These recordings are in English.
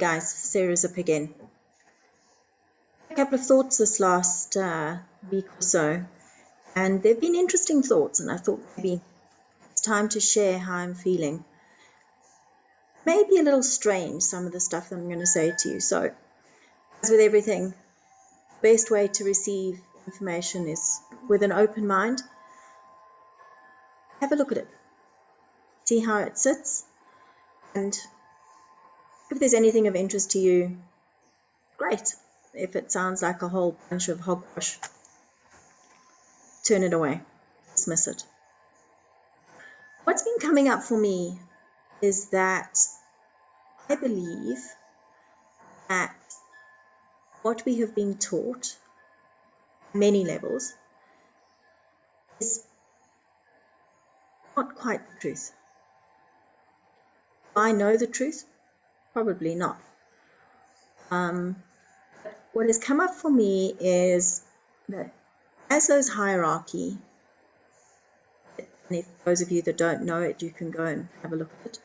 Guys, Sarah Zip again. A couple of thoughts this last week or so, and they've been interesting thoughts, and I thought maybe it's time to share how I'm feeling. Maybe a little strange, some of the stuff that I'm going to say to you. So, as with everything, the best way to receive information is with an open mind. Have a look at it, see how it sits, and if there's anything of interest to you, great. If it sounds like a whole bunch of hogwash, turn it away, dismiss it. What's been coming up for me is that I believe that what we have been taught, many levels, is not quite the truth. Do I know the truth? Probably not. What has come up for me is that Maslow's hierarchy, and if those of you that don't know it, you can go and have a look at it,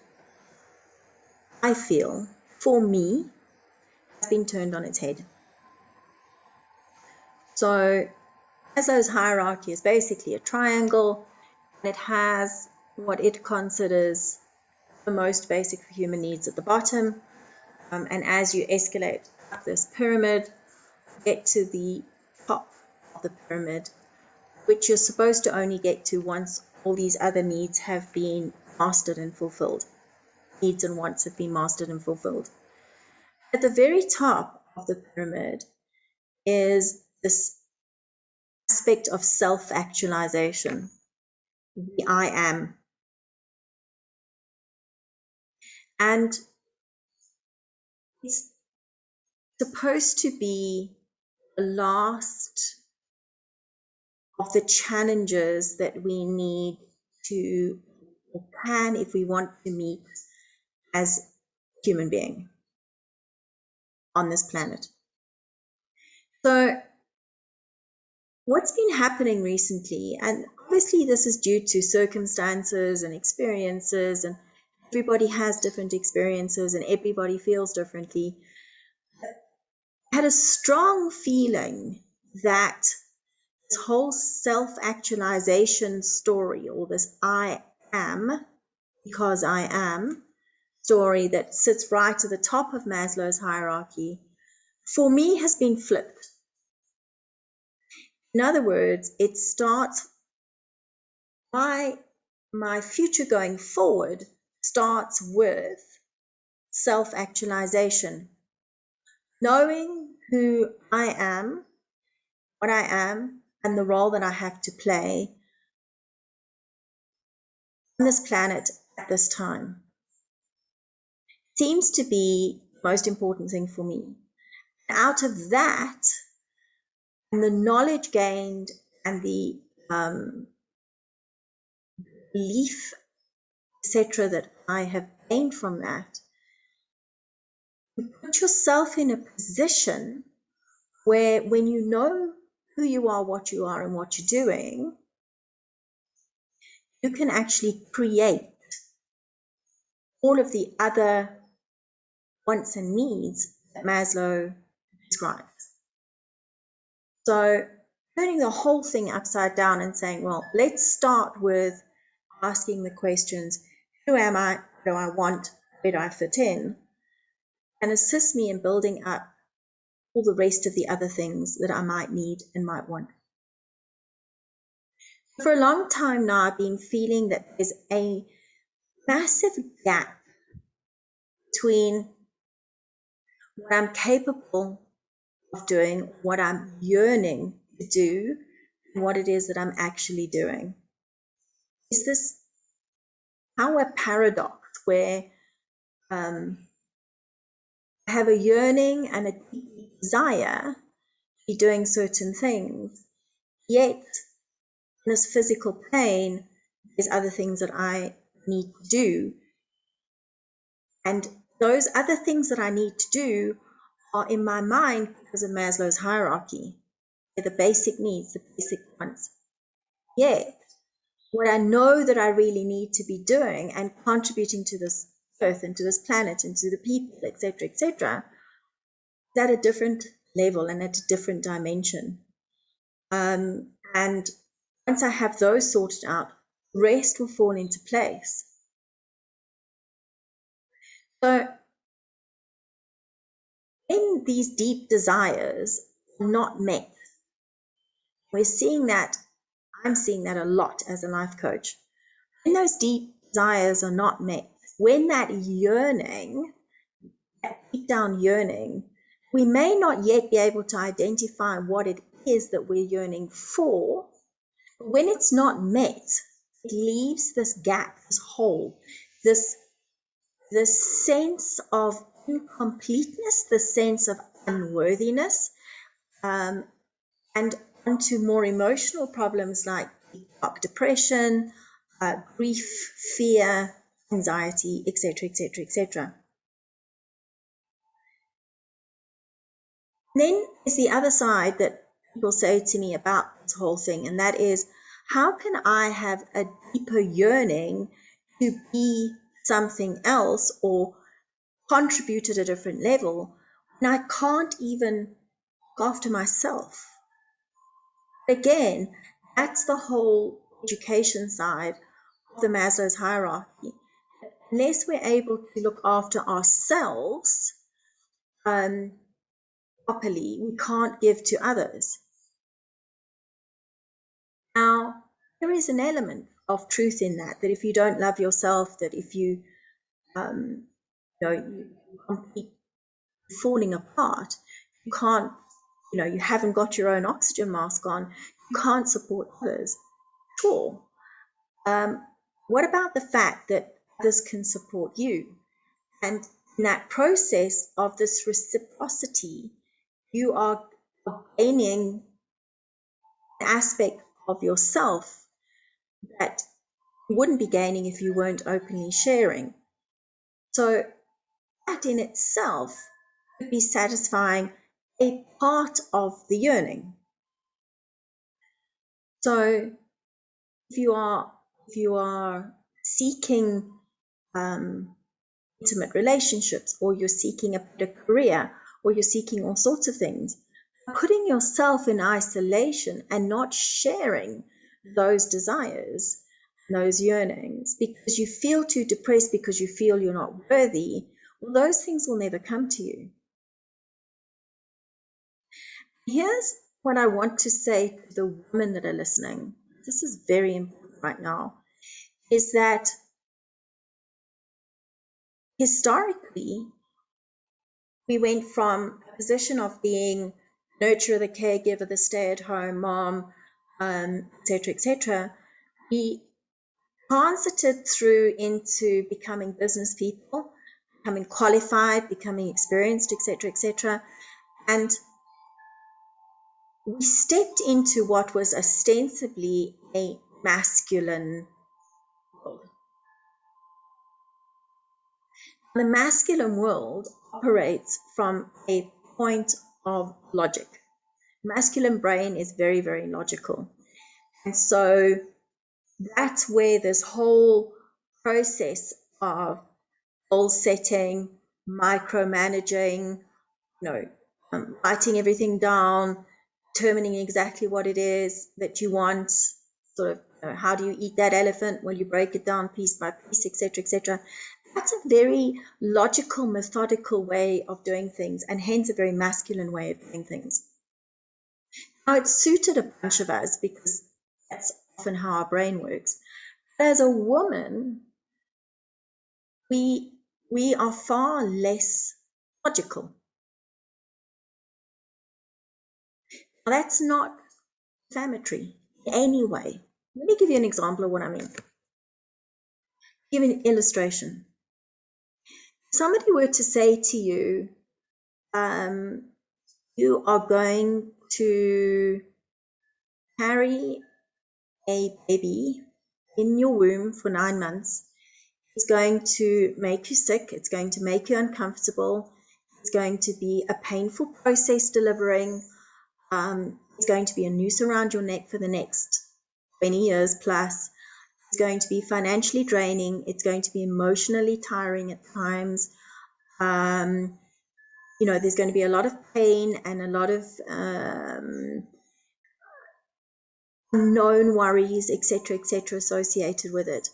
I feel, for me, has been turned on its head. So Maslow's hierarchy is basically a triangle, and it has what it considers the most basic human needs at the bottom, and as you escalate up this pyramid, get to the top of the pyramid, which you're supposed to only get to once all these other needs have been mastered and fulfilled. Needs and wants have been mastered and fulfilled. At the very top of the pyramid is this aspect of self-actualization, the I am. And it's supposed to be the last of the challenges that we need to, or can, if we want to meet as a human being on this planet. So what's been happening recently, and obviously this is due to circumstances and experiences, and everybody has different experiences and everybody feels differently. I had a strong feeling that this whole self-actualization story, or this I am because I am story that sits right at the top of Maslow's hierarchy, for me has been flipped. In other words, it starts, my future going forward starts with self-actualization. Knowing who I am, what I am, and the role that I have to play on this planet at this time seems to be the most important thing for me. Out of that, and the knowledge gained and the belief, etc., that I have gained from that, you put yourself in a position where, when you know who you are, what you are, and what you're doing, you can actually create all of the other wants and needs that Maslow describes. So turning the whole thing upside down and saying, well, let's start with asking the questions, who am I, what do I want, where do I fit in, and assist me in building up all the rest of the other things that I might need and might want. For a long time now, I've been feeling that there's a massive gap between what I'm capable of doing, what I'm yearning to do, and what it is that I'm actually doing. Is this our paradox where I have a yearning and a deep desire to be doing certain things, yet in this physical plane, there's other things that I need to do. And those other things that I need to do are in my mind because of Maslow's hierarchy. They're the basic needs, the basic wants. Yet, what I know that I really need to be doing and contributing to this earth and to this planet and to the people, etc., at a different level and at a different dimension. And once I have those sorted out, the rest will fall into place. So when these deep desires are not met, we're seeing that, I'm seeing that a lot as a life coach. When those deep desires are not met, when that yearning, that deep down yearning, we may not yet be able to identify what it is that we're yearning for, but when it's not met, it leaves this gap, this hole, this sense of incompleteness, the sense of unworthiness, and onto more emotional problems like depression, grief, fear, anxiety, etc., etc., etc. Then there's the other side that people say to me about this whole thing, and that is, how can I have a deeper yearning to be something else or contribute at a different level when I can't even look after myself? Again, that's the whole education side of the Maslow's hierarchy. Unless we're able to look after ourselves properly, we can't give to others. Now, there is an element of truth in that if you don't love yourself, that if you, you're completely falling apart, you can't, you haven't got your own oxygen mask on, you can't support others. Sure. What about the fact that others can support you? And in that process of this reciprocity, you are gaining an aspect of yourself that you wouldn't be gaining if you weren't openly sharing. So that in itself could be satisfying a part of the yearning. So if you are seeking intimate relationships, or you're seeking a better career, or you're seeking all sorts of things, putting yourself in isolation and not sharing those desires, those yearnings, because you feel too depressed, because you feel you're not worthy, well, those things will never come to you. Here's what I want to say to the women that are listening. This is very important right now, is that historically, we went from a position of being nurturer, the caregiver, the stay-at-home mom, etc., etc. We transited through into becoming business people, becoming qualified, becoming experienced, etc., etc. And we stepped into what was ostensibly a masculine world. The masculine world operates from a point of logic. Masculine brain is very, very logical. And so that's where this whole process of goal setting, micromanaging, writing everything down, determining exactly what it is that you want, sort of how do you eat that elephant? Well, you break it down piece by piece, etc., etc. That's a very logical, methodical way of doing things, and hence a very masculine way of doing things. Now, it suited a bunch of us because that's often how our brain works. But as a woman, we are far less logical. Now, that's not inflammatory in any way. Let me give you an example of what I mean. Give an illustration. If somebody were to say to you, you are going to carry a baby in your womb for 9 months. It's going to make you sick. It's going to make you uncomfortable. It's going to be a painful process delivering. It's going to be a noose around your neck for the next 20 years plus. It's going to be financially draining. It's going to be emotionally tiring at times. There's going to be a lot of pain and a lot of unknown worries, etc., associated with it.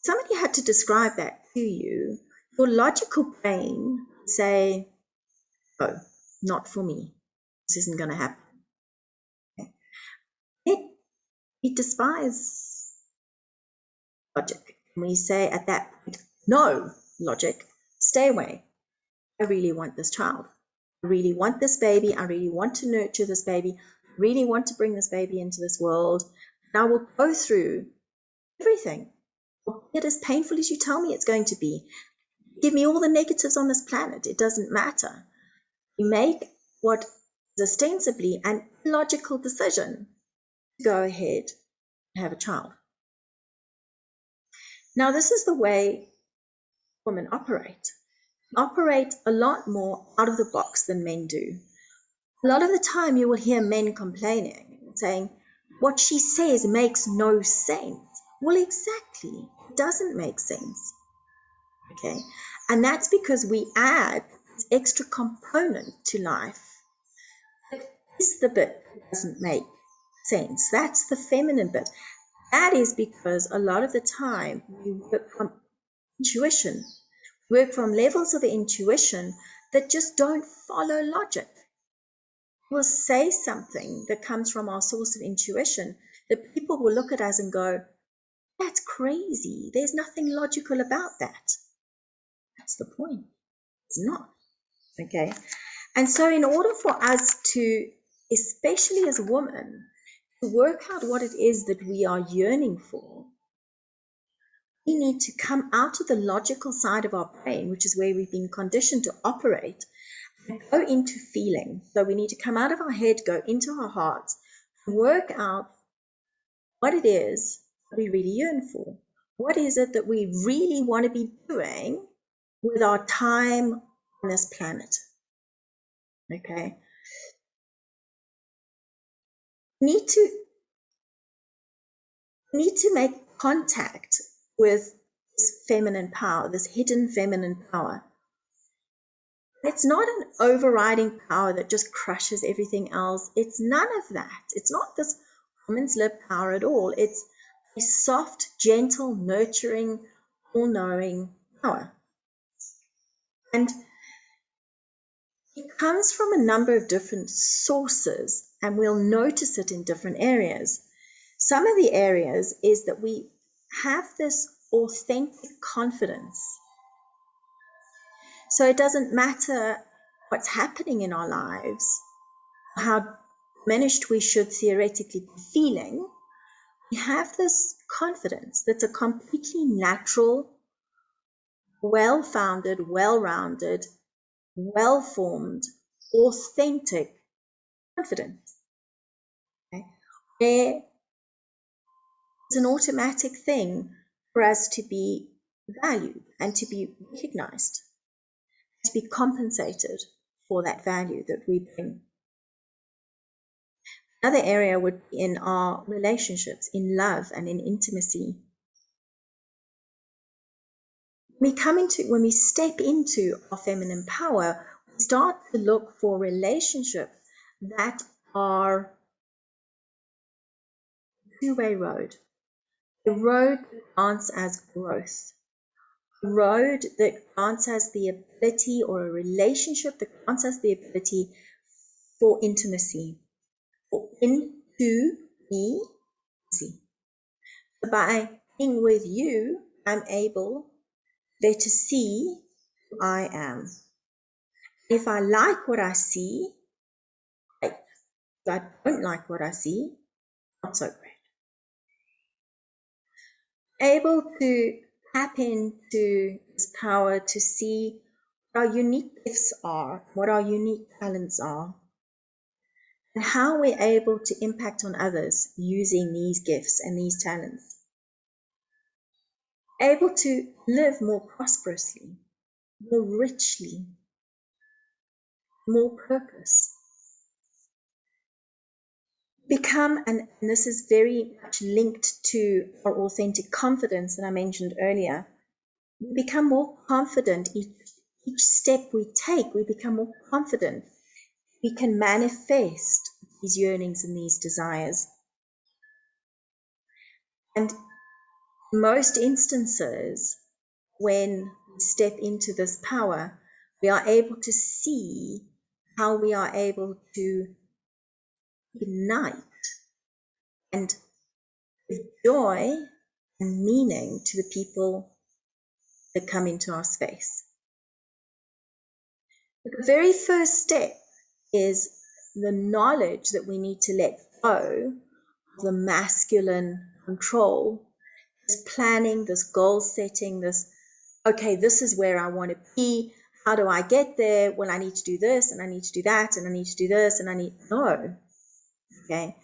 Somebody had to describe that to you. Your logical brain would say, "Oh, not for me. This isn't going to happen." Okay. We despise logic. We say at that point, "No, logic, stay away. I really want this child. I really want this baby. I really want to nurture this baby. I really want to bring this baby into this world. And I will go through everything, albeit as painful as you tell me it's going to be. Give me all the negatives on this planet. It doesn't matter." We make what is ostensibly an illogical decision to go ahead and have a child. Now, this is the way women operate. They operate a lot more out of the box than men do. A lot of the time you will hear men complaining, saying, "What she says makes no sense." Well, exactly. It doesn't make sense. Okay. And that's because we add this extra component to life. That is the bit that doesn't make sense. That's the feminine bit. That is because a lot of the time we work from intuition, work from levels of intuition that just don't follow logic. We'll say something that comes from our source of intuition that people will look at us and go, "That's crazy. There's nothing logical about that." That's the point. It's not. Okay. And so in order for us to, especially as women, to work out what it is that we are yearning for, we need to come out of the logical side of our brain, which is where we've been conditioned to operate, and go into feeling. So we need to come out of our head, go into our hearts, and work out what it is that we really yearn for. What is it that we really want to be doing with our time on this planet? Okay. We need to make contact with this feminine power, this hidden feminine power. It's not an overriding power that just crushes everything else. It's none of that. It's not this woman's lib power at all. It's a soft, gentle, nurturing, all-knowing power. And it comes from a number of different sources, and we'll notice it in different areas. Some of the areas is that we have this authentic confidence. So it doesn't matter what's happening in our lives, how diminished we should theoretically be feeling, we have this confidence that's a completely natural, well-founded, well-rounded, well-formed, authentic confidence. Okay? Where it's an automatic thing for us to be valued and to be recognized, to be compensated for that value that we bring. Another area would be in our relationships, in love and in intimacy. When we step into our feminine power, we start to look for relationships that are a two-way road. A road that grants us growth. A road that grants us the ability, or a relationship that grants us the ability for intimacy. For intimacy. By being with you, I'm able better see who I am. If I like what I see, great. If I don't like what I see, not so great. Able to tap into this power to see what our unique gifts are, what our unique talents are, and how we're able to impact on others using these gifts and these talents. Able to live more prosperously, more richly, more purpose. become, and this is very much linked to our authentic confidence that I mentioned earlier, we become more confident each step we take. We become more confident. We can manifest these yearnings and these desires. And in most instances, when we step into this power, we are able to see how we are able to ignite and give joy and meaning to the people that come into our space. But the very first step is the knowledge that we need to let go of the masculine control, this planning, this goal setting, this, okay, this is where I want to be. How do I get there? Well, I need to do this and I need to do that and I need to do this and I need, no. Okay.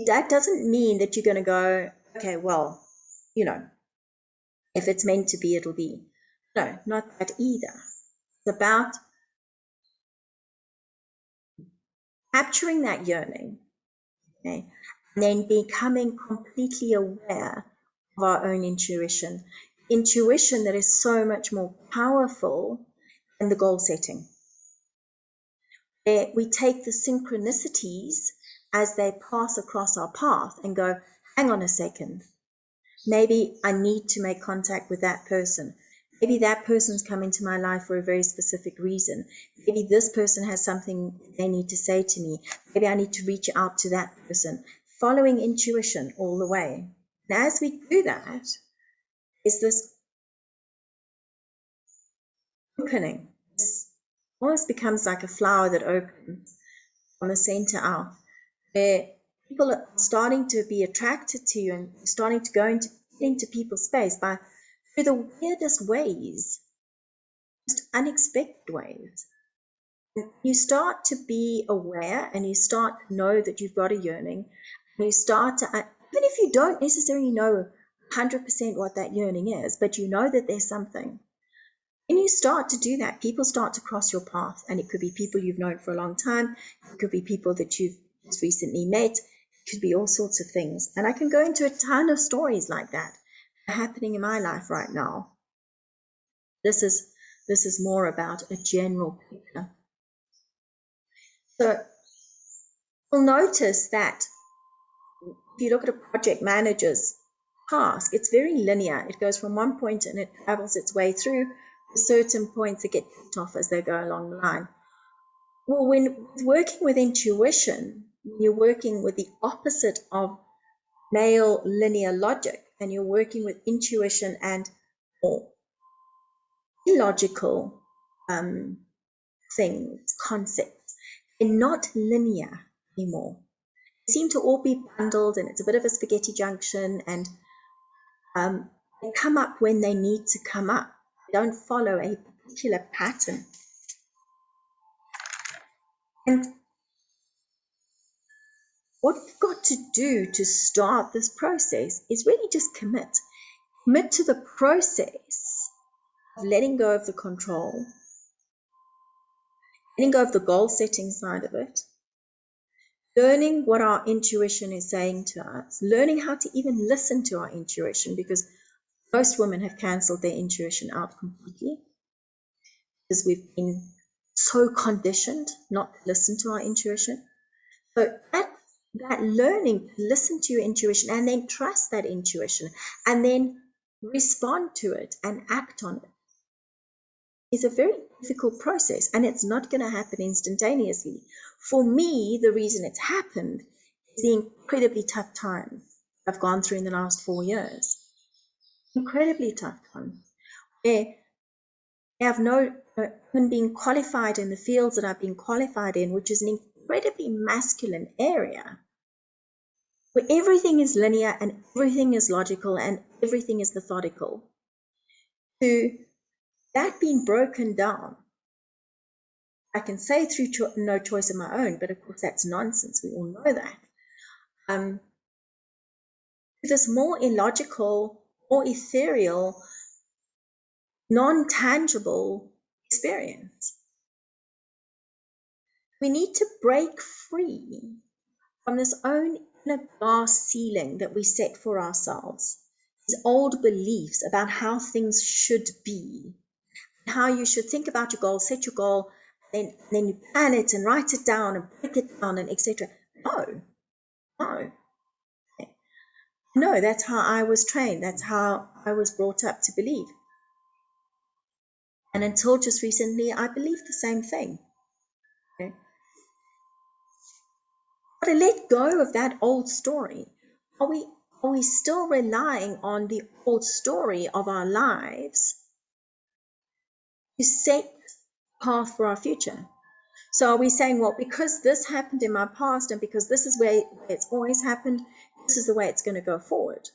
That doesn't mean that you're going to go, okay, well, you know, if it's meant to be, it'll be. No, not that either. It's about capturing that yearning, okay, and then becoming completely aware of our own intuition. Intuition that is so much more powerful than the goal setting. We take the synchronicities as they pass across our path and go, hang on a second, maybe I need to make contact with that person. Maybe that person's come into my life for a very specific reason. Maybe this person has something they need to say to me. Maybe I need to reach out to that person. Following intuition all the way. And as we do that, is this opening. This almost becomes like a flower that opens from the center out, where people are starting to be attracted to you and starting to go into people's space through the weirdest ways, just unexpected ways. And you start to be aware and you start to know that you've got a yearning, and you start to, even if you don't necessarily know 100% what that yearning is, but you know that there's something. When you start to do that, people start to cross your path, and it could be people you've known for a long time, it could be people that you've just recently met, it could be all sorts of things. And I can go into a ton of stories like that happening in my life right now. This is more about a general picture. So you'll notice that if you look at a project manager's task, it's very linear. It goes from one point and it travels its way through certain points that get ticked off as they go along the line. Well, when working with intuition, you're working with the opposite of male linear logic, and you're working with intuition and more illogical things, concepts. They're not linear anymore. They seem to all be bundled, and it's a bit of a spaghetti junction, and they come up when they need to come up. They don't follow a particular pattern. And what we've got to do to start this process is really just commit. Commit to the process of letting go of the control, letting go of the goal setting side of it, learning what our intuition is saying to us, learning how to even listen to our intuition, because most women have cancelled their intuition out completely because we've been so conditioned not to listen to our intuition. So that learning to listen to your intuition and then trust that intuition and then respond to it and act on it is a very difficult process, and it's not going to happen instantaneously. For me, the reason it's happened is the incredibly tough times I've gone through in the last 4 years. Incredibly tough times. Where I have no being qualified in the fields that I've been qualified in, which is an incredibly masculine area, where everything is linear and everything is logical and everything is methodical, to that being broken down. I can say through no choice of my own, but of course that's nonsense. We all know that. This more illogical, more ethereal, non-tangible experience. We need to break free from this own inner glass ceiling that we set for ourselves, these old beliefs about how things should be, how you should think about your goal, set your goal, then you plan it and write it down and break it down and etc. No. No, that's how I was trained. That's how I was brought up to believe. And until just recently, I believed the same thing. Okay? But to let go of that old story. Are we still relying on the old story of our lives to set the path for our future? So are we saying, well, because this happened in my past and because this is where it's always happened, this is the way it's going to go forward?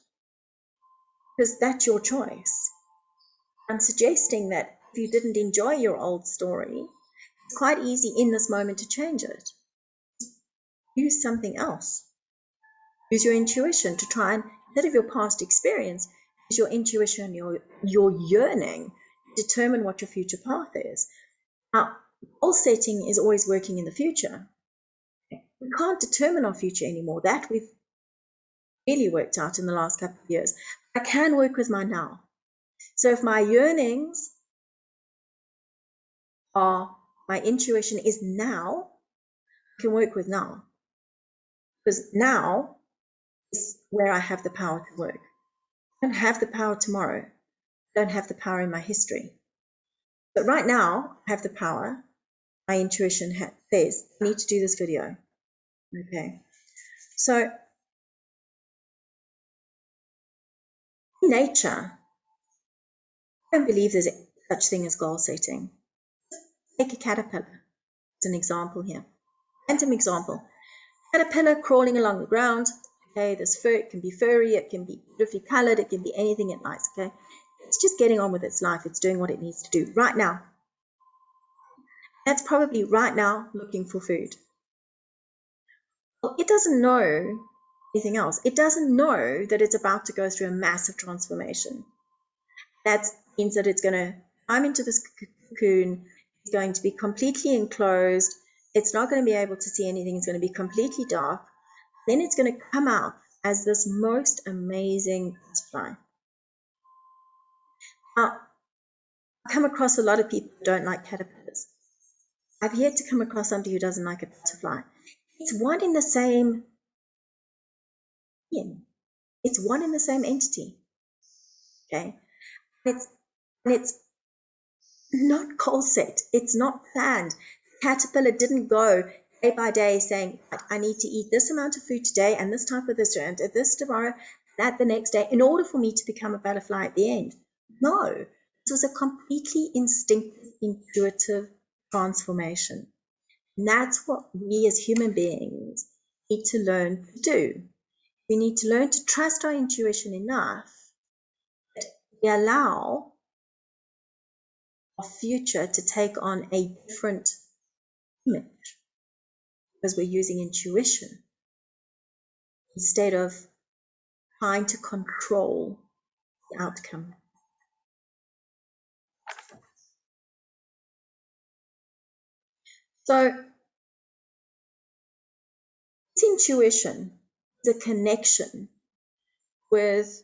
Because that's your choice. I'm suggesting that if you didn't enjoy your old story, it's quite easy in this moment to change it. Use something else. Use your intuition to try and, instead of your past experience, use your intuition, your yearning, to determine what your future path is. Now, goal setting is always working in the future. We can't determine our future anymore. That we've really worked out in the last couple of years. I can work with my now. So if my yearnings are, my intuition is now, I can work with now. Because now is where I have the power to work. I don't have the power tomorrow. I don't have the power in my history. But right now, I have the power. My intuition says, I need to do this video. Okay. So, in nature, I don't believe there's such thing as goal setting. Take a caterpillar as an example here. Random example. Caterpillar crawling along the ground. Okay, this fur, it can be furry, it can be beautifully colored, it can be anything it likes. Okay, it's just getting on with its life. It's doing what it needs to do right now. That's probably right now looking for food. Well, it doesn't know anything else. It doesn't know that it's about to go through a massive transformation. That means that it's going to climb into this cocoon. It's going to be completely enclosed. It's not going to be able to see anything. It's going to be completely dark. Then it's going to come out as this most amazing butterfly. Now, I come across a lot of people who don't like caterpillars. I've yet to come across somebody who doesn't like a butterfly. It's one in the same being. It's one in the same entity. Okay? It's not goal set. It's not planned. Caterpillar didn't go day by day saying, I need to eat this amount of food today and this type of this and this tomorrow, that the next day, in order for me to become a butterfly at the end. No, it was a completely instinctive, intuitive transformation. And that's what we as human beings need to learn to do. We need to learn to trust our intuition enough that we allow our future to take on a different image because we're using intuition instead of trying to control the outcome. So this intuition is a connection with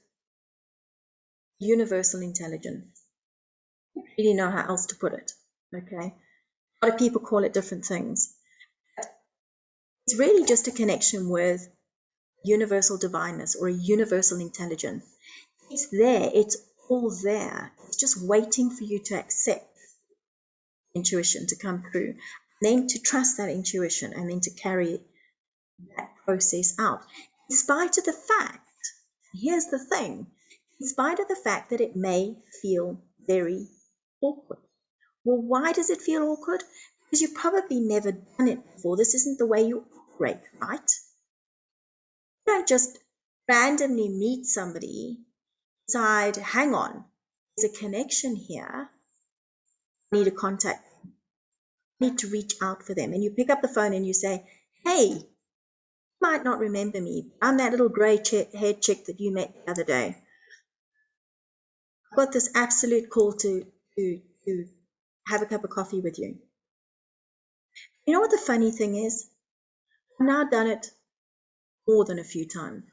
universal intelligence. I don't really know how else to put it. Okay, a lot of people call it different things. It's really just a connection with universal divineness or a universal intelligence. It's there. It's all there. It's just waiting for you to accept intuition to come through, and then to trust that intuition, and then to carry that process out. In spite of the fact, here's the thing, in spite of the fact that it may feel very awkward. Well, why does it feel awkward? Because you've probably never done it before. This isn't the way you operate, right? You don't just randomly meet somebody, decide, hang on, there's a connection here, I need to contact them, I need to reach out for them. And you pick up the phone and you say, hey, you might not remember me, but I'm that little grey-haired chick that you met the other day. I've got this absolute call to have a cup of coffee with you. You know what the funny thing is? I've now done it more than a few times.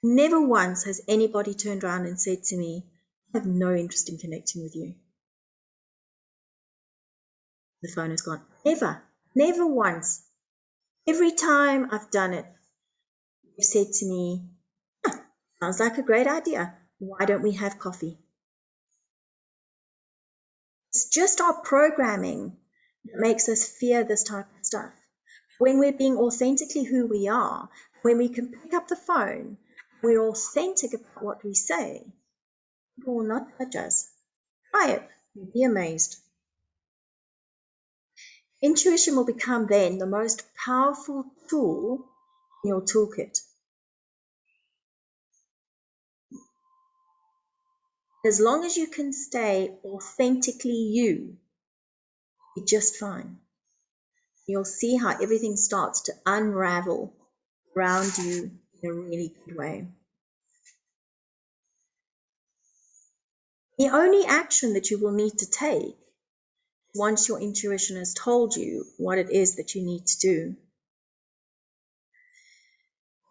Never once has anybody turned around and said to me, I have no interest in connecting with you. The phone is gone. Never, never once. Every time I've done it, they've said to me, sounds like a great idea. Why don't we have coffee? It's just our programming that makes us fear this type of stuff. When we're being authentically who we are, when we can pick up the phone, we're authentic about what we say, people will not judge us. Try it. You'll be amazed. Intuition will become then the most powerful tool in your toolkit. As long as you can stay authentically you, you're just fine. You'll see how everything starts to unravel around you in a really good way. The only action that you will need to take once your intuition has told you what it is that you need to do.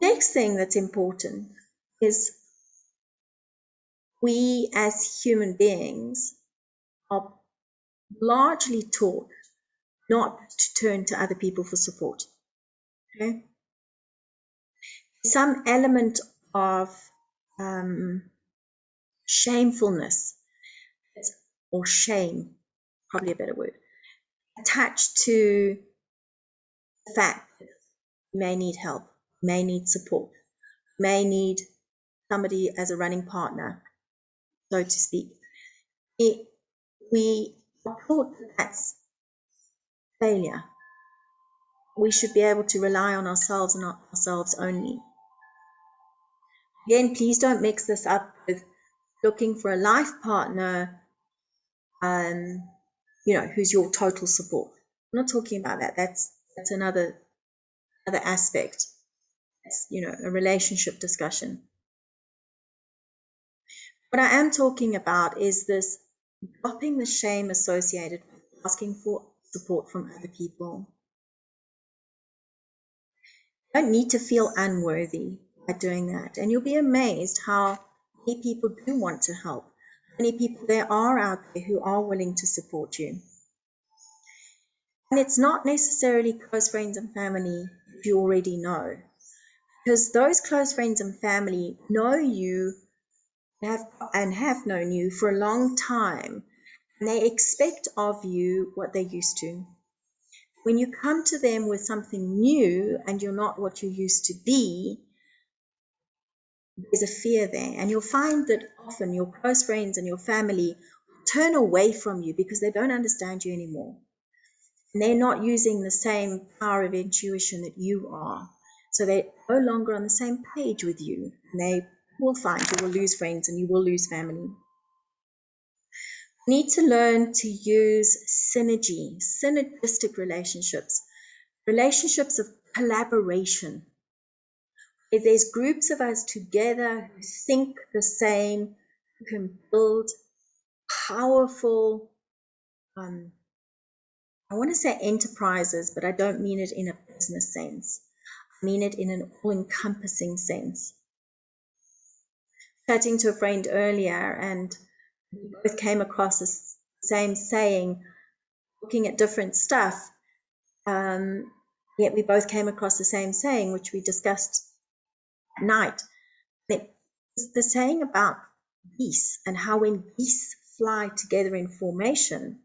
Next thing that's important is we as human beings are largely taught not to turn to other people for support. Okay? Some element of shamefulness, or shame, probably a better word, attached to the fact that you may need help, may need support, may need somebody as a running partner, so to speak. We are taught that that's failure. We should be able to rely on ourselves and ourselves only. Again, please don't mix this up with looking for a life partner, who's your total support. I'm not talking about that. That's another aspect. It's, a relationship discussion. What I am talking about is this dropping the shame associated with asking for support from other people. You don't need to feel unworthy by doing that. And you'll be amazed how many people do want to help. Many people there are out there who are willing to support you. And it's not necessarily close friends and family that you already know, because those close friends and family know you have known you for a long time, and they expect of you what they're used to. When you come to them with something new and you're not what you used to be, there's a fear there. And you'll find that often your close friends and your family turn away from you because they don't understand you anymore. And they're not using the same power of intuition that you are. So they're no longer on the same page with you. And they will find you will lose friends and you will lose family. You need to learn to use synergistic relationships of collaboration. If there's groups of us together who think the same, who can build powerful, I want to say enterprises, but I don't mean it in a business sense. I mean it in an all-encompassing sense. Chatting to a friend earlier, and we both came across the same saying, looking at different stuff, yet we both came across the same saying, which we discussed at night. It's the saying about geese and how when geese fly together in formation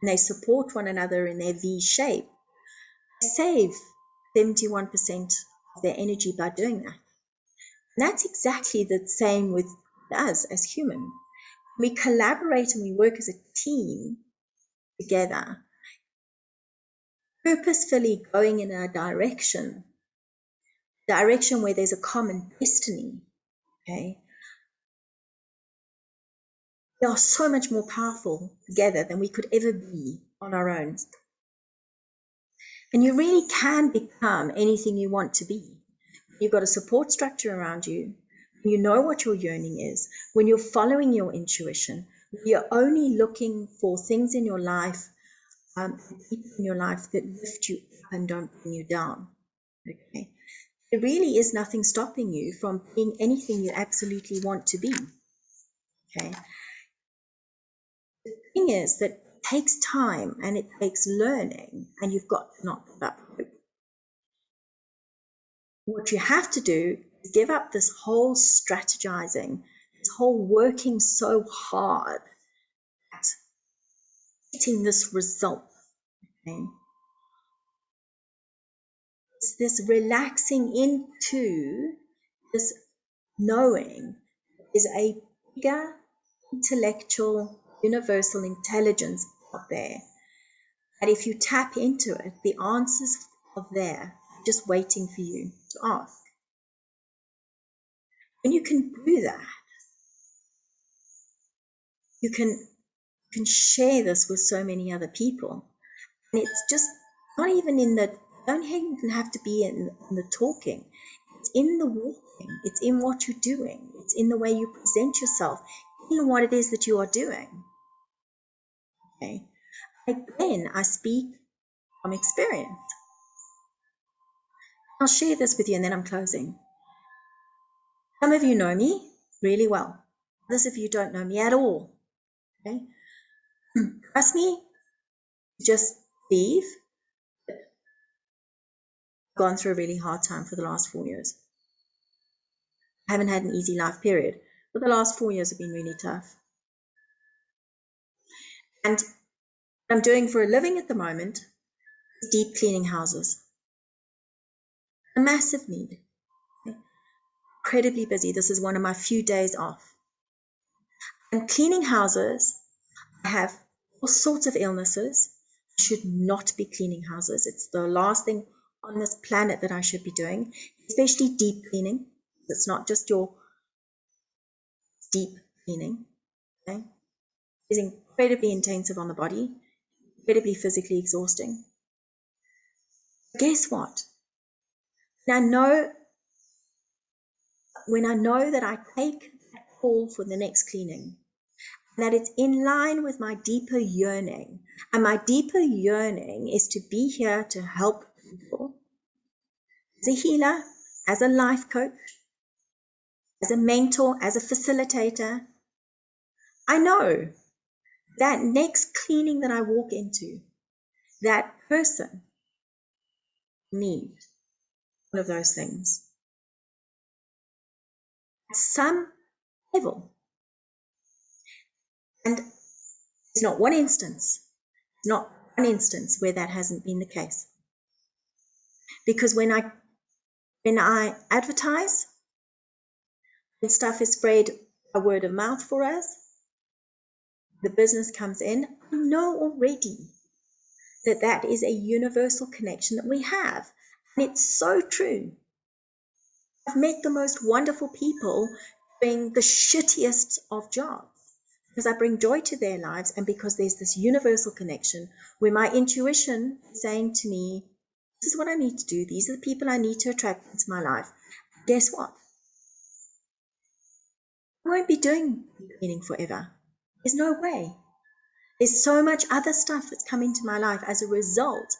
and they support one another in their V shape, they save 71% of their energy by doing that. And that's exactly the same with us as human. We collaborate and we work as a team together, purposefully going in a direction where there's a common destiny, okay? We are so much more powerful together than we could ever be on our own. And you really can become anything you want to be. You've got a support structure around you. You know what your yearning is. When you're following your intuition, you're only looking for things in your life people in your life that lift you up and don't bring you down. Okay. There really is nothing stopping you from being anything you absolutely want to be. Okay. The thing is that it takes time and it takes learning, and you've got to not give up hope. What you have to do is give up this whole strategizing, this whole working so hard at getting this result. Okay. It's this relaxing into this knowing is a bigger intellectual universal intelligence out there, that if you tap into it, the answers are there, just waiting for you to ask. When you can do that, you can share this with so many other people. And it's just not even in the, don't even have to be in the talking. It's in the walking. It's in what you're doing. It's in the way you present yourself, in what it is that you are doing. Okay. Again, I speak from experience. I'll share this with you and then I'm closing. Some of you know me really well. Others of you don't know me at all. Okay. Trust me, just leave. I've gone through a really hard time for the last 4 years. I haven't had an easy life period, but the last 4 years have been really tough. And what I'm doing for a living at the moment is deep cleaning houses. A massive need. Okay. Incredibly busy. This is one of my few days off. And cleaning houses, I have all sorts of illnesses. I should not be cleaning houses. It's the last thing on this planet that I should be doing, especially deep cleaning. It's not just your deep cleaning. Okay? It's incredibly intensive on the body, incredibly physically exhausting. Guess what? When I know that I take that call for the next cleaning, that it's in line with my deeper yearning, and my deeper yearning is to be here to help people as a healer, as a life coach, as a mentor, as a facilitator. I know that next cleaning that I walk into, that person needs one of those things. At some level. And it's not one instance where that hasn't been the case. Because when I advertise, when stuff is spread by word of mouth for us, the business comes in, I know already that that is a universal connection that we have. And it's so true. I've met the most wonderful people doing the shittiest of jobs because I bring joy to their lives, and because there's this universal connection where my intuition is saying to me, this is what I need to do. These are the people I need to attract into my life. Guess what? I won't be doing cleaning forever. There's no way. There's so much other stuff that's come into my life as a result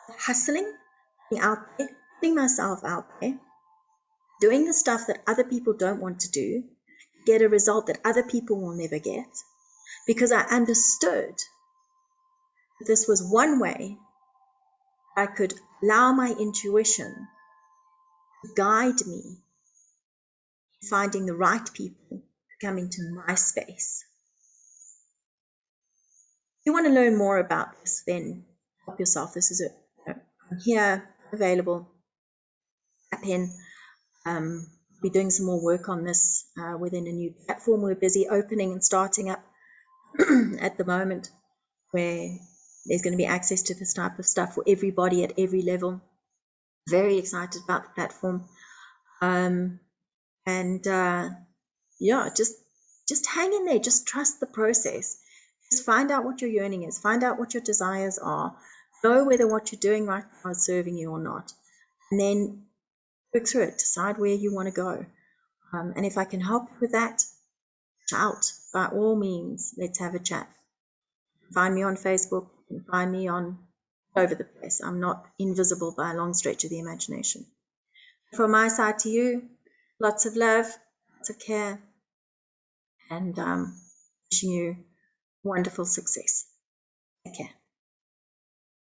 of hustling, being out there, putting myself out there, doing the stuff that other people don't want to do, get a result that other people will never get, because I understood that this was one way I could allow my intuition to guide me in finding the right people to come into my space. If you want to learn more about this, then help yourself. This is I'm here, available. Tap in. We're doing some more work on this within a new platform we're busy opening and starting up at the moment, where there's going to be access to this type of stuff for everybody at every level. Very excited about the platform. Yeah, just hang in there. Just trust the process. Just find out what your yearning is. Find out what your desires are. Know whether what you're doing right now is serving you or not. And then work through it. Decide where you want to go. And if I can help with that, shout. By all means, let's have a chat. Find me on Facebook, you can find me on all over the place. I'm not invisible by a long stretch of the imagination. From my side to you, lots of love, lots of care, and wishing you wonderful success. Take care.